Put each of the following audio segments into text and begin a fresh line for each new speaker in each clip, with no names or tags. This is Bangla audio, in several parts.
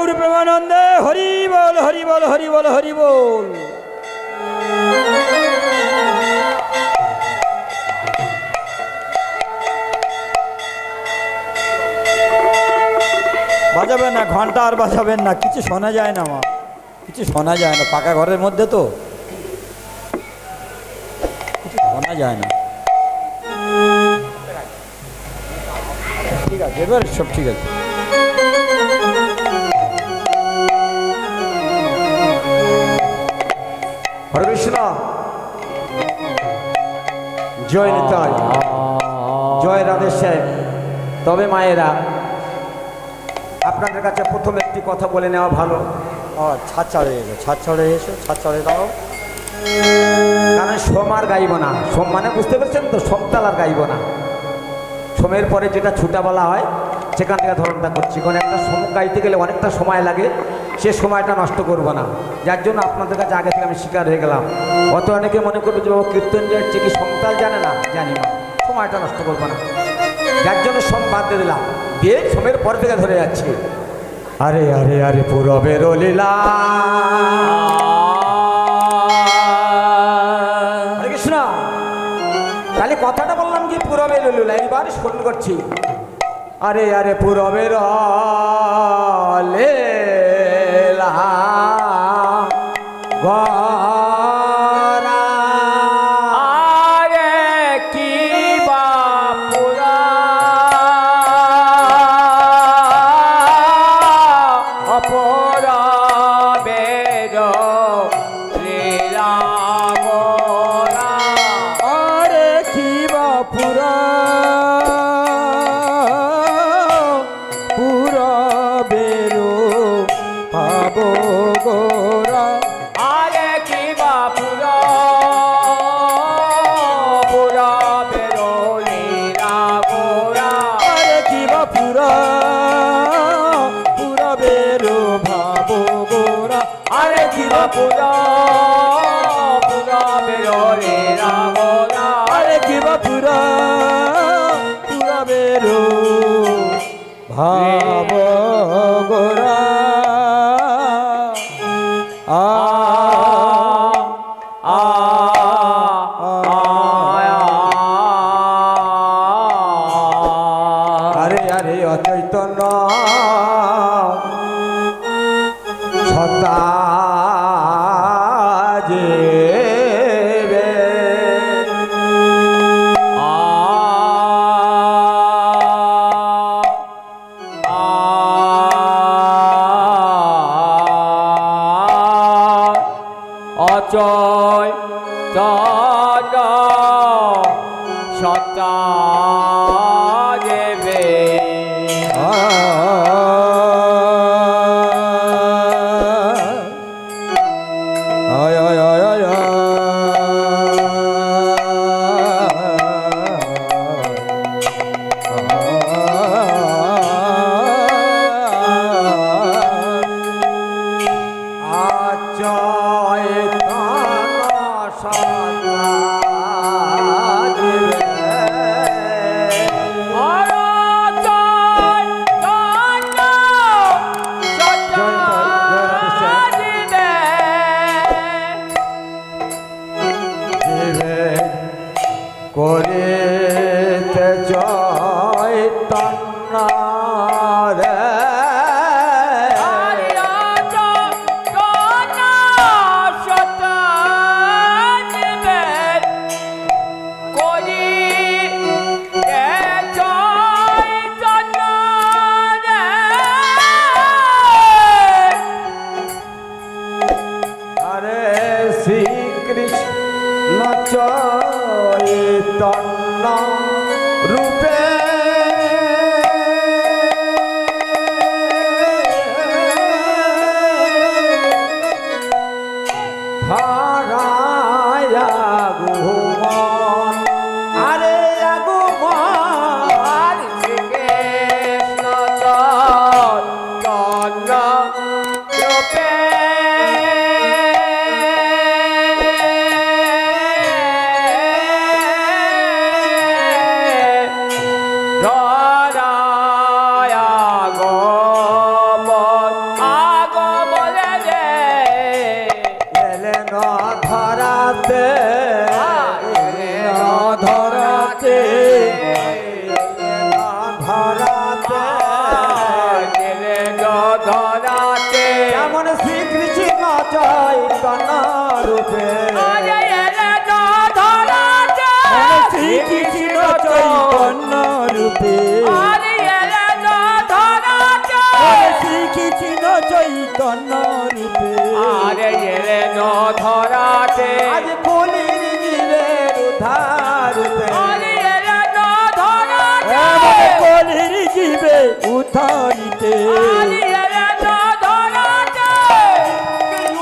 গৌর প্রেমানন্দে হরি বল হরি বল হরি বল হরি বল। বাজাবেন না ঘন্টা, আর বাজাবেন না, কিছু শোনা যায় না মা, কিছু শোনা যায় না, পাকা ঘরের মধ্যে তো কিছু শোনা যায় না। ঠিক আছে, এবার সব ঠিক আছে।
হরে কৃষ্ণ, জয় নিতাই, জয় রাধেশ্যাম। তবে মায়েরা, আপনাদের কাছে প্রথম একটি কথা বলে নেওয়া ভালো।
ছাদ চড়ে এসো, ছাদ চড়ে এসো, ছাদ চড়ে দাও।
কারণ সোম আর গাইব না, সোম মানে বুঝতে পেরেছেন তো, সোমতাল আর গাইব না। সোমের পরে যেটা ছুটা বলা হয় সেখান থেকে ধরনটা করছি, কারণ একটা সোম গাইতে গেলে অনেকটা সময় লাগে, সে সময়টা নষ্ট করব না, যার জন্য আপনাদের কাছে আগে থেকে আমি শিকার হয়ে গেলাম। অত অনেকে মনে করবে যে বাবা কীর্তন যাচ্ছে কি সোমতাল জানে না, জানি না, সময়টা নষ্ট করবো না, যার জন্য সোম বাদ দিয়ে দিলাম, দিয়ে সোমের পরে থেকে ধরে যাচ্ছি। আরে আরে আরে পূরবের লীলা, হরে কৃষ্ণ। তাহলে কথাটা বললাম কি পূরবের লীলা, এইবার স্মরণ করছি। আরে আরে পূরবের লীলা গরা, আরে কি বা পুরা অপরাবের লীলা গরা,
আরে কি বা পুরা পুরা বেরো পাবো গোরা।
আরে কি বা পুরা পুরবের লীলা গরা,
আরে কি বা পুরা পুরা বেরো ভাবো গোরা।
আরে কি বা পুরা পুরবের লীলা গরা,
আরে কি বা পুরা পুরা বেরো ভাবো গোরা। আ
আ আরে আরে অচৈতন্য সত্তা যে অচয় তন সত্তা দেবে।
আয় আয় আয় আয়
অচয় তন সত্তা দেবে। করিতে চৈতন্য রে, আরে শ্রীকৃষ্ণ চৈতন্য রূপে ধরায়া গুমন, আরে গুমন শ্রীকৃষ্ণ চৈতন্য রূপে ধরায়া গমন।
ধরাতে
এমন শ্রীকৃষ্ণ চৈতন্য রূপে
আরে এলে না ধরাতে
শ্রীকৃষ্ণ চৈতন্য রূপে
আরে এলে না ধরাতে
শ্রীকৃষ্ণ চৈতন্য রূপে
আরে এলে না ধরাতে
আজ কলির জীবের উদ্ধার রূপে
আরে এলে না ধরাতে
কলির জীবে উদ্ধারিতে
আরে এলে না ধরাতে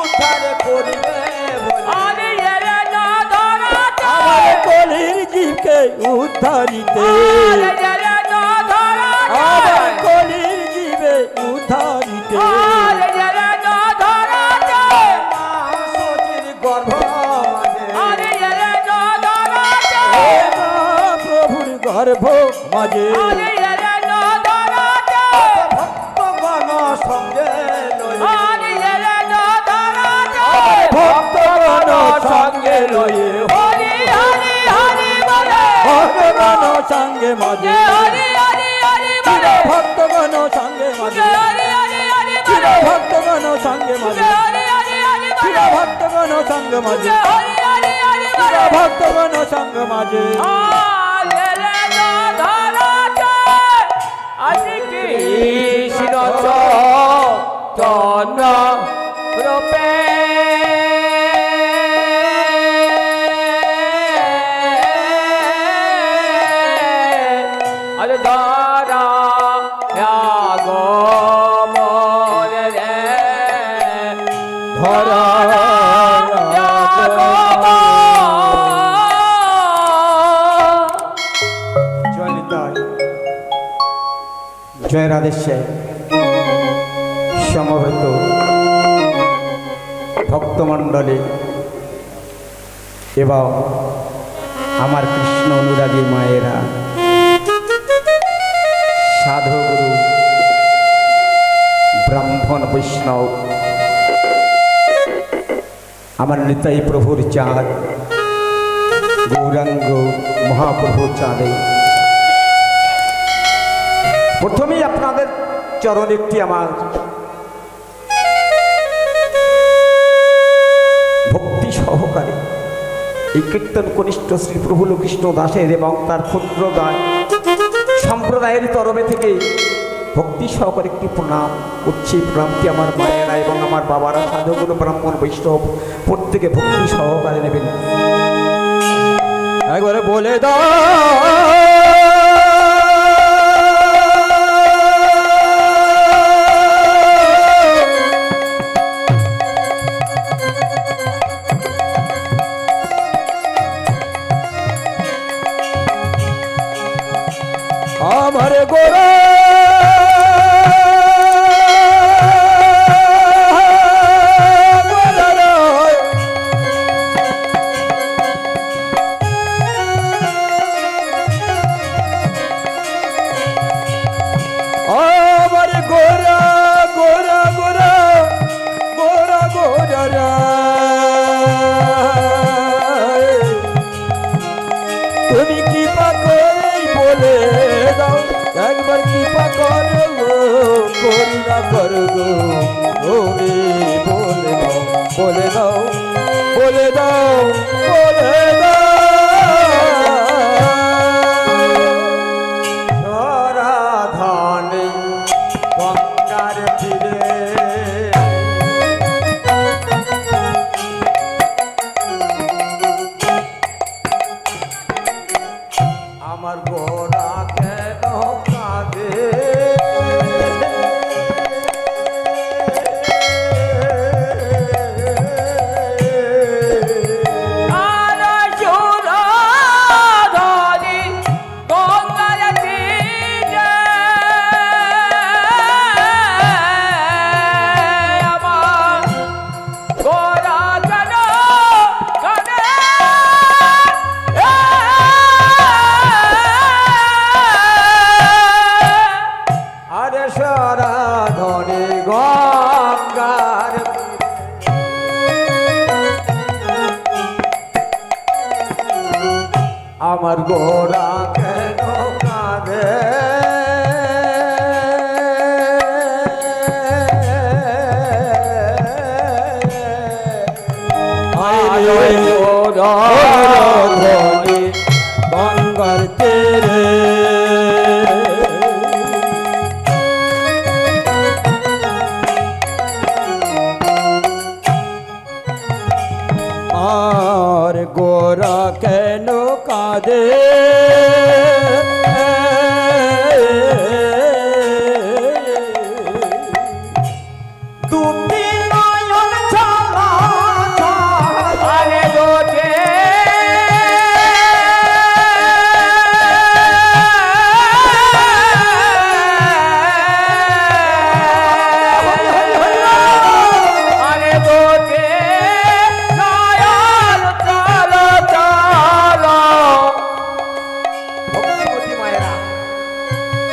উদ্ধার করিবে বলে
আরে এলে না ধরাতে
আমার কলির জীবকে উদ্ধারিতে
আরে এলে না ধরাতে
আমার কলির জীবে উদ্ধারিতে
আরে এলে না ধরাতে
মা সতীর গর্ভ মাঝে
আরে এলে না ধরাতে
হে মা প্রভুর গর্ভ মাঝে
আরে এলে না ধরাতে
ভক্তগণ সঙ্গে লই
আরে এলে না ধরাতে
ভক্তগণ সঙ্গে লয়ে
হরি হরি হরি বলে
ভক্তগণ সঙ্গে মাঝে
হরি হরি হরি বলে
ভক্তগণ সঙ্গে মাঝে
হরি হরি হরি বলে
ভক্তগণ সঙ্গে মাঝে
হরি হরি হরি বলে
ভক্তগণ সঙ্গে মাঝে
হরি হরি হরি বলে
ভক্তগণ সঙ্গে মাঝে
আরে এলে না ধরাতে আরে কৃষ্ণ চৈতন্য রূপে আরে ধরা আগমন রে
ধরা
জয় নিতাই জয় রাধেশ্যাম সমবেত ভক্তমণ্ডলী এবং আমার কৃষ্ণ অনুরাগী মায়েরা সাধুগুরু ব্রাহ্মণ বৈষ্ণব আমার নিতাই প্রভুর চাঁদ গৌরাঙ্গ মহাপ্রভু চাঁদে প্রথমেই আপনাদের চরণ একটি আমার ভক্তি সহকারে এই কীর্তন কনিষ্ঠ শ্রী প্রফুল্ল কৃষ্ণ দাসের এবং তার ক্ষুদ্র গায় সম্প্রদায়ের তরফে থেকে ভক্তি সহকারে একটি প্রণাম করছি। প্রণামটি আমার মায়েরা এবং আমার বাবারা সাধুগুরু ব্রাহ্মণ বৈষ্ণব প্রত্যেকে ভক্তি সহকারে নেবেন।
একবারে বলে দাও আমার গোরা আমার গোরা গোরা গোরা গোরা গোরা রা তুমি কৃপা করে বলে দাও একবার কৃপা করো করুণা করো ওরে বলে দাও বলে দাও বলে দাও বলে দাও
ধরাধানে গঙ্গার তীরে আমার গোরা কেন কাঁদে ধরে গঙ্গার আমার গোরা কেন কাঁদে
গোরা কেন কাঁদে
দুটি নয়ন ছলা
আরে দোটে আরে দোটে নয়ন চলো চলো
ভগবতী মায়েরা,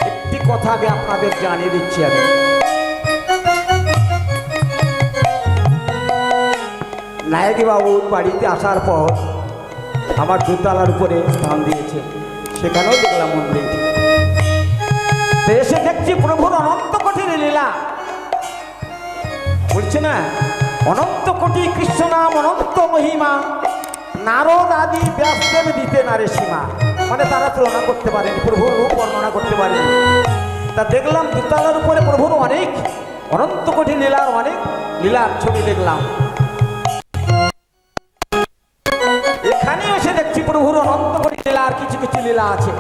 একটি কথা আমি আপনাদের জানিয়ে দিচ্ছি। আমি নায়কি বাবুর বাড়িতে আসার পর আমার দোতলার উপরে স্থান দিয়েছে, সেখানেও দেখলাম মন্দির। তো এসে দেখছি প্রভুর অনন্ত কোটির লীলা। বলছে না, অনন্ত কোটি কৃষ্ণ নাম অনন্ত মহিমা, নারদ আদি ব্যাসদেব দিতে নারে সীমা। মানে তারা তুলনা করতে পারেন, প্রভুর রূপ বর্ণনা করতে পারেন। তা দেখলাম দোতলার উপরে প্রভুর অনেক অনন্ত কোটি লীলার অনেক লীলার ছবি দেখলাম। এখানে এসে দেখছি প্রভুর অনন্ত কোটি লীলা, আর কিছু কিছু লীলা আছে।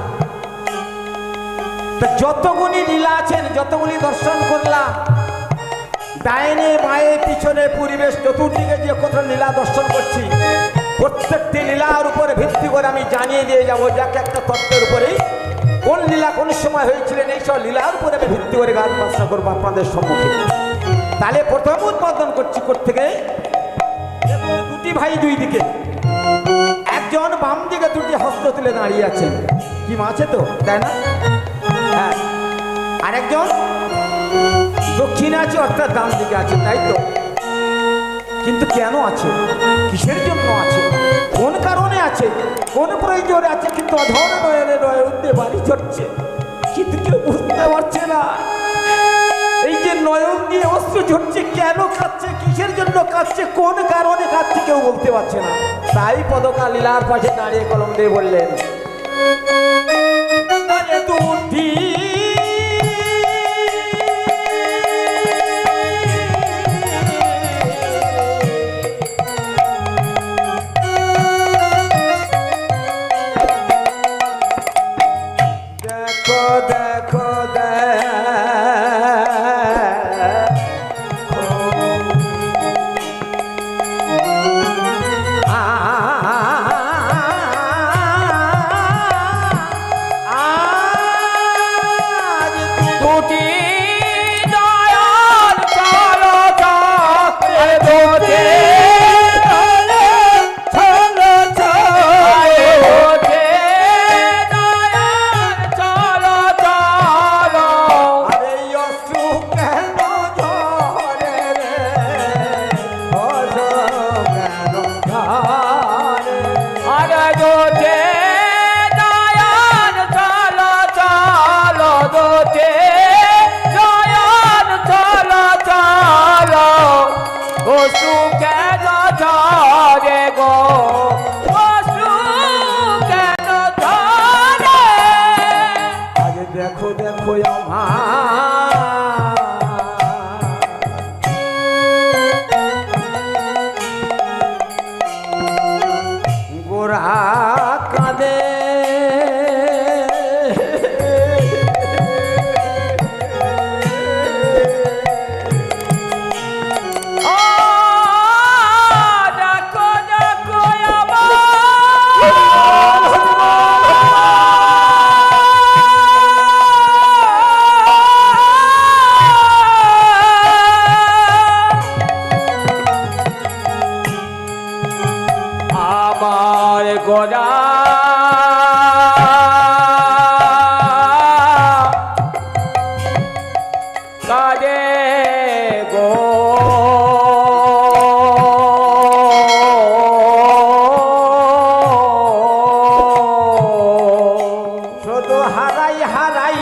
তা যতগুলি লীলা আছেন, যতগুলি দর্শন করলাম, ডাইনে বাঁয়ে পিছনে পরিবেশ চতুর্দিকে যে কত লীলা দর্শন করছি, প্রত্যেকটি লীলার উপরে ভিত্তি করে আমি জানিয়ে দিয়ে যাবো যে একটা তত্ত্বের উপরেই কোন লীলা কোন সময় হয়েছিলেন, এইসব লীলার উপরে আমি ভিত্তি করে গান বাজনা করবো আপনাদের সম্মুখে। তাহলে প্রথম উদ্বোধন করছি থেকে দুটি ভাই দুই দিকে, একজন বাম দিকে দুটি হস্ত তুলে দাঁড়িয়ে আছেন, কি আছে তো তাই না? হ্যাঁ, আরেকজন দক্ষিণে আছে, অর্থাৎ ডান দিকে আছে, তাই তো? কিন্তু কেন আছে, কিসের জন্য আছে, কোন কারণে আছে, কোন প্রয়োজনে আছে? কিন্তু অধর নয়নে নয় উঠতে বাড়ি চড়ছে, কিন্তু কেউ বুঝতে পারছে না। এই যে নয়ন দিয়ে অস্ত্র ঝরছে, কেন কাঁদছে, কিসের জন্য কাঁদছে, কোন কারণে কাঁদছে, কেউ বলতে পারছে না। তাই পদকা লীলার পাশে দাঁড়িয়ে কলম দিয়ে বললেন, দুটি দেখো
দুটি নয়ন চলো চলো দোটে চলো চলো দোটে নয়ন চলো চলো
আরে অশ্রু কেন ঝরে রে, অশ্রু কেন ঝরে?
আরে দোটে নয়ন চলো চলো দোটে নয়ন চলো চলো অশ্রু কেন ঝরে গো, অশ্রু কেন ঝরে?
আজ দেখো আমার গোরা কাঁদে,
ও দেখো দেখো আমার গোরা কাজে গো
শুধু হারাই হারাই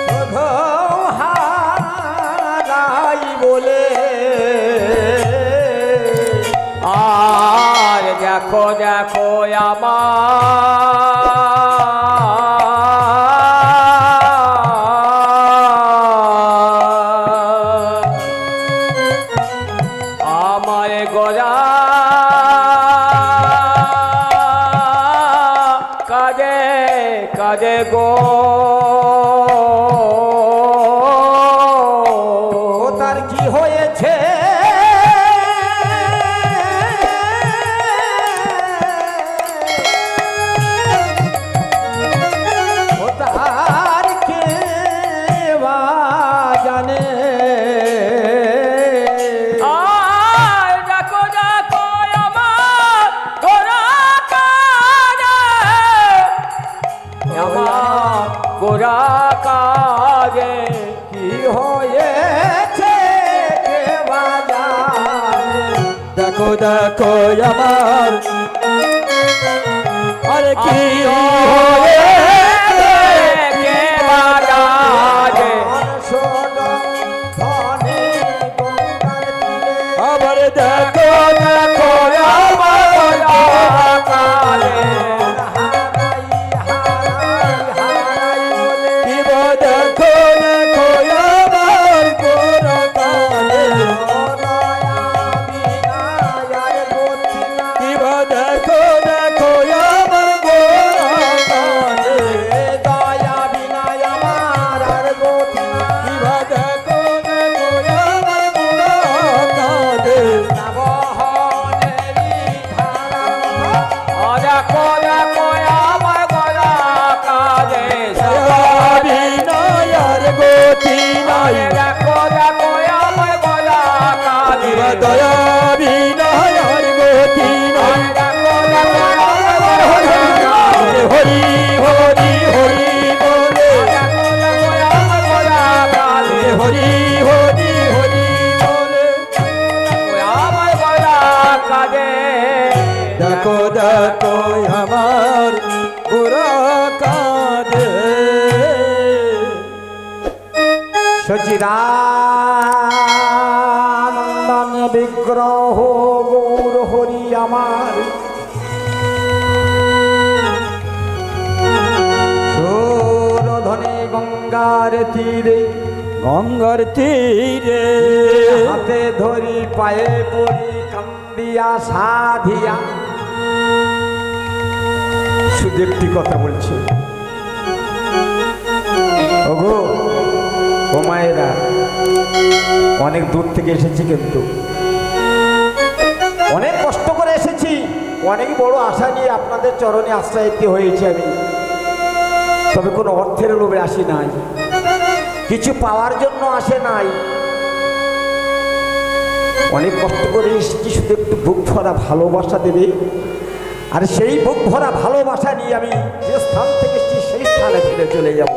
শুধু হারাই বলে
আর দেখো দেখো কাজে কাজে গো
ও তার কি হয়েছে ও তার কে বা জানে
আর দেখো দেখো আমার গোরা কাজে আমার গোরা কাজে
কি হয়েছে কে বা জানে
দেখো দেখো আমার আরে কি হয়েছে
কে বাজারে
আবার দেখো দেখো আমার
কাজে
কি গো দেখো দেখো আমার গোরা কালে কি গো দেখো দেখো আমার গোরা কালে
দয়া বিনায় আমার আর গতি
কি গো দেখো দেখো আমার গোরা কালে
দেখো দেখো আমার গলা কাজে
বিনায়ার গতি নাই
দেখো দেখো আমার গলা কাজে
দয়া বিনায়ার গতি নাই
দেখো দেখো আমার গলা
হরি হরি হরি বলে
দেখো দেখো আমার গলা কাজে
হরি হরি হরি বলে
আমার গলা কাজে
দেখো দেখো আমার পুরা কাঁদে
সচিদানন্দন বিগ্রহ গৌর হরি আমার সৌরধনে গঙ্গার তীরে
গঙ্গার তীরে
হাতে ধরি পায়ে পড়ি কান্দিয়া সাধিয়া শুধু একটি কথা বলছি ওগো ও মায়েরা অনেক দূর থেকে এসেছি কিন্তু অনেক কষ্ট করে এসেছি অনেক বড় আশা নিয়ে আপনাদের চরণে আশ্রয়িত হয়েছি আমি তবে কোনো অর্থের লোভে আসি নাই কিছু পাওয়ার জন্য আসে নাই অনেক কষ্ট করে এসেছি শুধু একটু বুক ভরা ভালোবাসা দেবে আর সেই বুক ভরা ভালোবাসা নিয়ে আমি যে স্থান থেকে এসেছি সেই স্থানে ফিরে চলে যাব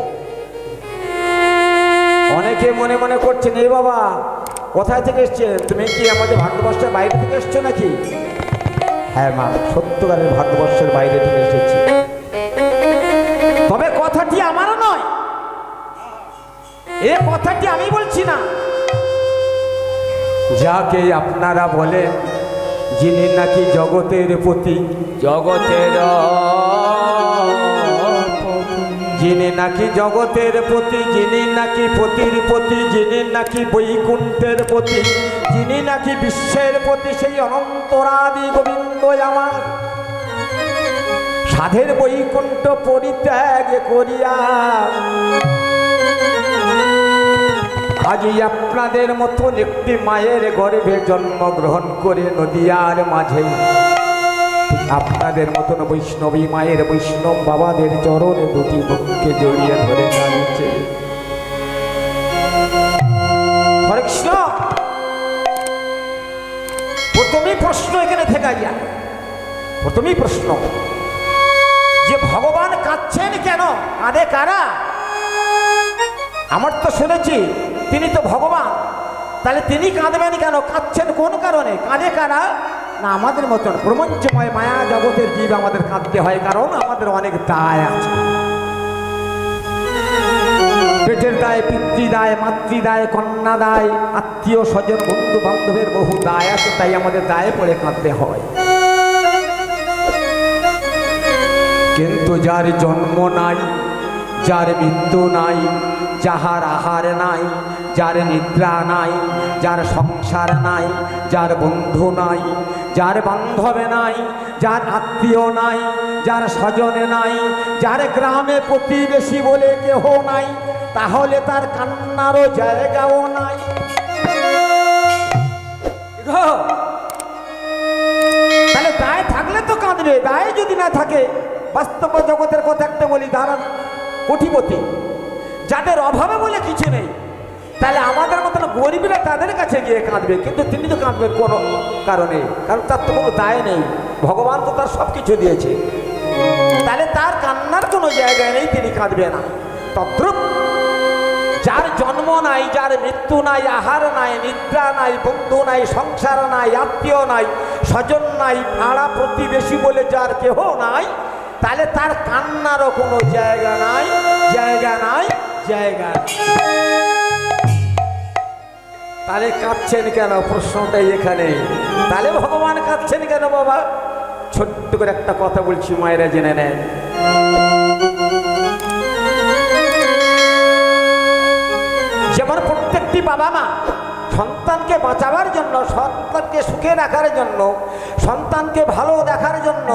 অনেকে মনে মনে করছেন এই বাবা কোথায় থেকে এসছে তুমি কি আমাদের ভারতবর্ষের বাইরে থেকে এসছো নাকি হ্যাঁ মা সত্যকারের ভারতবর্ষের বাইরে থেকে এসেছি তবে কথাটি আমারও নয় এ কথাটি আমি বলছি না যাকে আপনারা বলেন যিনি নাকি জগতের প্রতি
জগতের
যিনি নাকি জগতের প্রতি যিনি নাকি পতির প্রতি যিনি নাকি বৈকুণ্ঠের প্রতি যিনি নাকি বিশ্বের প্রতি সেই অনন্তরাদি গোবিন্দ আমার সাধের বৈকুণ্ঠ পরিত্যাগ করিয়া আজই আপনাদের মতন একটি মায়ের গর্ভে জন্মগ্রহণ করে নদিয়ার মাঝে আপনাদের মতন বৈষ্ণবী মায়ের বৈষ্ণব বাবাদের চরণে দুটি মুখকে জড়িয়ে ধরে দাঁড়িয়েছে হরে কৃষ্ণ প্রথমেই প্রশ্ন এখানে থেকে যায় প্রথমেই প্রশ্ন যে ভগবান কাঁদছেন কেন কাঁদে কারা আমার তো শুনেছি তিনি তো ভগবান তাহলে তিনি কাঁদবেন কেন কাঁদছেন কোন কারণে কাঁদে কারা না আমাদের মতন প্রপঞ্চময় মায়া জগতের জীব আমাদের কাঁদতে হয় কারণ আমাদের অনেক দায় আছে পেটের দায় পিতৃদায় মাতৃদায় কন্যা দায় আত্মীয় স্বজন বন্ধু বান্ধবের বহু দায় আছে তাই আমাদের দায়ে পড়ে কাঁদতে হয় কিন্তু যার জন্ম নাই যার মৃত্যু নাই, যাহার আহার নাই, যার নিদ্রা নাই, যার সংসার নাই, যার বন্ধু নাই, যার বান্ধবে নাই, যার আত্মীয় নাই, যার স্বজনে নাই, যার গ্রামে প্রতিবেশী বলে কেহ নাই, তাহলে তার কান্নারও জায়গাও নাই। তাহলে দায় থাকলে তো কাঁদবে, দায় যদি না থাকে, বাস্তব জগতের কথা একটা বলি, দাঁড়ান কোটিপতি যাদের অভাবে বলে কিছু নেই, তাহলে আমাদের মতন গরিবরা তাদের কাছে গিয়ে কাঁদবে, কিন্তু তিনি তো কাঁদবেন কোনো কারণে, কারণ তার তো কোনো দায় নেই, ভগবান তো তার সব কিছু দিয়েছে, তাহলে তার কান্নার কোনো জায়গায় নেই, তিনি কাঁদবে না। তদ্রূপ যার জন্ম নাই, যার মৃত্যু নাই, আহার নাই, নিদ্রা নাই, বন্ধু নাই, সংসার নাই, আত্মীয় নাই, স্বজন নাই, পাড়া প্রতিবেশী বলে যার কেহ নাই, তাহলে তার কান্নারও কোনো জায়গা নাই, জায়গা নাই, জায়গা নাই। তাহলে কাঁদছেন কেন, প্রশ্নটাই এখানে। তাহলে ভগবান কাঁদছেন কেন বাবা? ছোট্ট করে একটা কথা বলছি, মায়েরা জেনে নেন। যেমন প্রত্যেকটি বাবা মা সন্তানকে বাঁচাবার জন্য, সন্তানকে সুখে রাখার জন্য, সন্তানকে ভালো দেখার জন্য,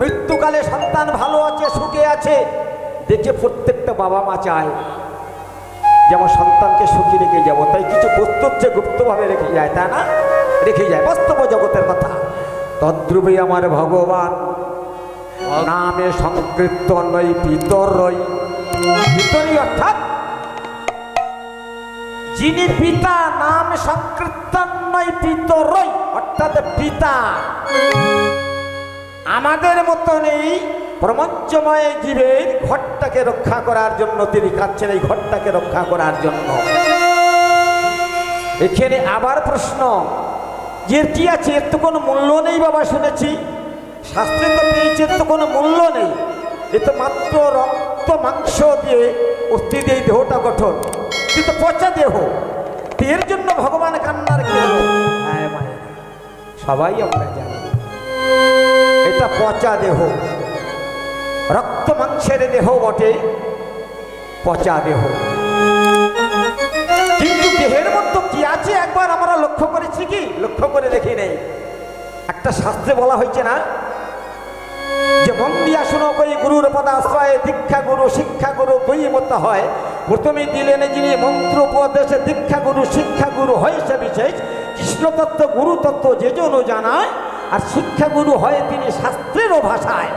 মৃত্যুকালে সন্তান ভালো আছে, সুখে আছে দেখে প্রত্যেকটা বাবা মা চায় যেমন সন্তানকে সুখী রেখে যাবো, তাই কিছু বস্তু হচ্ছে গুপ্তভাবে রেখে যায়, তাই না? রেখে যায়, বাস্তব জগতের কথা। তদ্রূপে আমার ভগবান নামে সংকীর্তন নয় পিতর রই, পিতরই অর্থাৎ যিনি পিতা, নাম সংকীর্তন নয় পিতরই অর্থাৎ পিতা। আমাদের মতন এই প্রপঞ্চময় জীবের ঘরটাকে রক্ষা করার জন্য তিনি কাঁদছেন, এই ঘরটাকে রক্ষা করার জন্য। এখানে আবার প্রশ্ন, এর কি আছে? এর তো কোনো মূল্য নেই বাবা, শুনেছি শাস্ত্রে তো পেয়েছে, এর তো কোনো মূল্য নেই, এ তো মাত্র রক্ত মাংস দিয়ে অস্থি দিয়ে দেহটা গঠন, কিন্তু পচা দেহ, এর জন্য ভগবান কান্নার কি হলো? হ্যাঁ মায়েরা, সবাই আমরা জানি এটা পচা দেহ, রক্ত মাংসের দেহ বটে, পচা দেহ, কিন্তু দেহের মধ্যে কি আছে একবার আমরা লক্ষ্য করেছি কি? লক্ষ্য করে দেখি নেই। একটা শাস্ত্রে বলা হয়েছে না যে বন্দিয়া শুনো কই গুরুর পদাশ্রয়ে, দীক্ষা গুরু শিক্ষা গুরু দুই মত হয়, প্রথমে দিলেন যিনি মন্ত্র উপদেশে, দীক্ষা গুরু শিক্ষা গুরু হয় সে বিশেষ, কৃষ্ণ তত্ত্ব গুরু তত্ত্ব যে জন জানায়, আর শিক্ষা গুরু হয় তিনি শাস্ত্রেরও ভাষায়।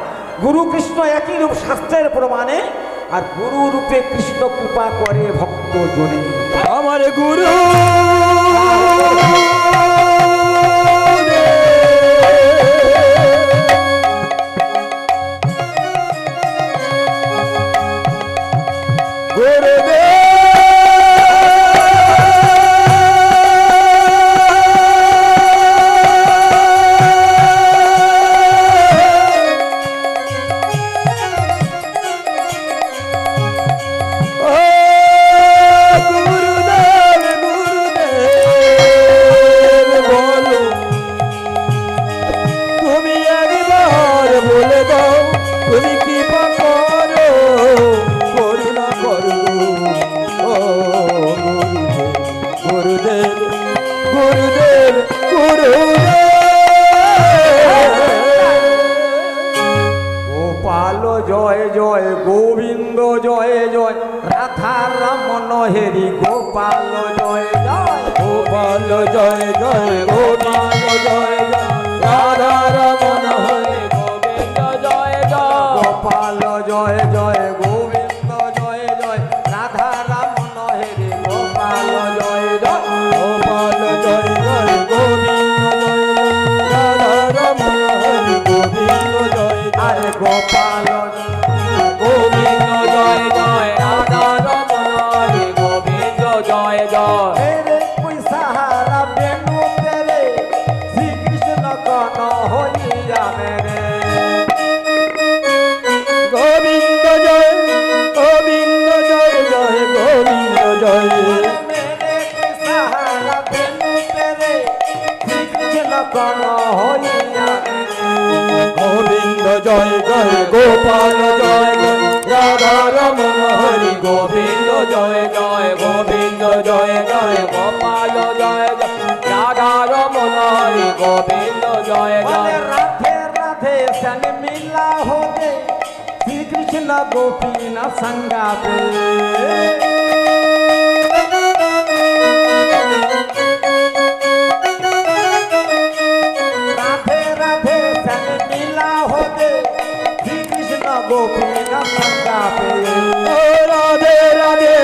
গুরু কৃষ্ণ একই রূপ শাস্ত্রের প্রমাণে, আর গুরু রূপে কৃষ্ণ কৃপা করে ভক্ত জনে।
আমার গুরু
জয় জয় গোবিন্দ জয় জয়, রাধা রমন হেরি গোপাল জয় জয়,
গোপাল জয় জয়, গোপাল জয় জয়, রাধা রমন হরে গোবিন্দ জয় জয়,
গোপাল জয় জয় গোবিন্দ জয় জয়, রাধা রমন হেরি গোপাল জয় জয়,
গোপাল জয় জয়, গোবিন্দ জয় জয়, রাধা রমন হরে গোবিন্দ জয় জয়,
আরে গোপাল
গোবিন্দ জয় জয়, রাধা রমন হরে গোবিন্দ জয় জয়।
मेरे कोई सहारा बेनु तेरे, श्री कृष्ण कौन होइया मेरे,
গোবিন্দ জয়, গোবিন্দ জয় জয়, গোবিন্দ জয়।
मेरे कोई सहारा बेनु तेरे, श्री कृष्ण कौन होइया
গোবিন্দ জয় জয়, গোপাল জয় জয়, রাধা রমন গোবিন্দ জয় জয় গোবিন্দ জয় জয় গোপাল জয় জয় রাধা রমন হরি গোবিন্দ জয়
বলে
জয়
রাধে রাধে सन मिला हो गए श्री कृष्ण गोपीन संगाते राधे राधे सन मिला हो गए श्री कृष्ण गोपीन संगाते
রাধে রাধে হরে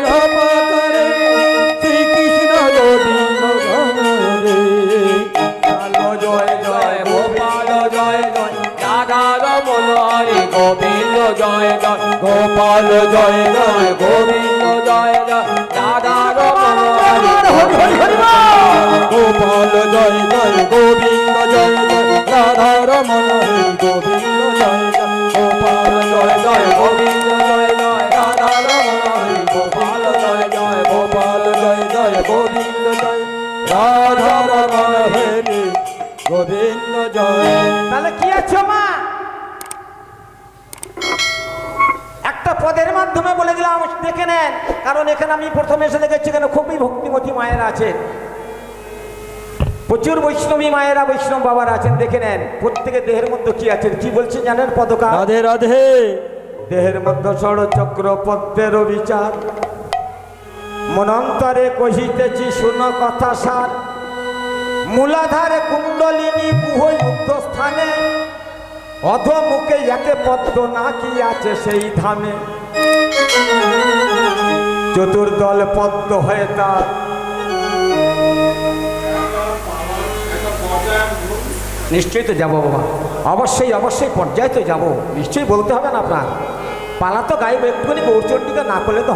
রাম করে শ্রীকৃষ্ণ গোবিন্দ রে
কালো জয় জয়
গোপাল জয় জয় রাধা রমন হরি গোবিন্দ জয় জয় গোপাল জয় জয় গোবিন্দ জয় জয় রাধা রমন হরি গোপাল জয় জয় গোবিন্দ জয় জয় রাধা রমন হরি গোবিন্দ জয় জয় গোপাল জয় জয় গোবিন্দ জয় জয় রাধা রমন হরি গোপাল জয় জয় গোপাল জয় জয় গোবিন্দ জয় রাধা রমন হরি গোবিন্দ জয়।
তাহলে কি আছো মা একটা পদের মাধ্যমে বলে দিলাম দেখে নেন কারণ এখানে আমি প্রথমে এসে দেখেছি এখানে খুবই ভক্তিমতী মায়েরা আছেন প্রচুর বৈষ্ণবী মায়েরা বৈষ্ণব বাবারা আছেন দেখে নেন প্রত্যেকে দেহের মধ্যে কি আছেন কি বলছে জানেন পদকা
রাধে রাধে
দেহের মধ্যে ষড়চক্র পদ্মের বিচার মনন্তরে কহিতেছি শুন কথা সার মূলাধারে কুণ্ডলিনী গুহ স্থানে অধমুখে একে পদ্ম নাকি আছে সেই ধামে চতুর্দল পদ্ম হয়ে তার নিশ্চয়ই তো যাবো বাবা অবশ্যই অবশ্যই পর্যায়ে তো যাবো নিশ্চয়ই বলতে হবে না আপনার পালা তো গাইব একটুখানি গৌরচণ্ডীকে না করলে তো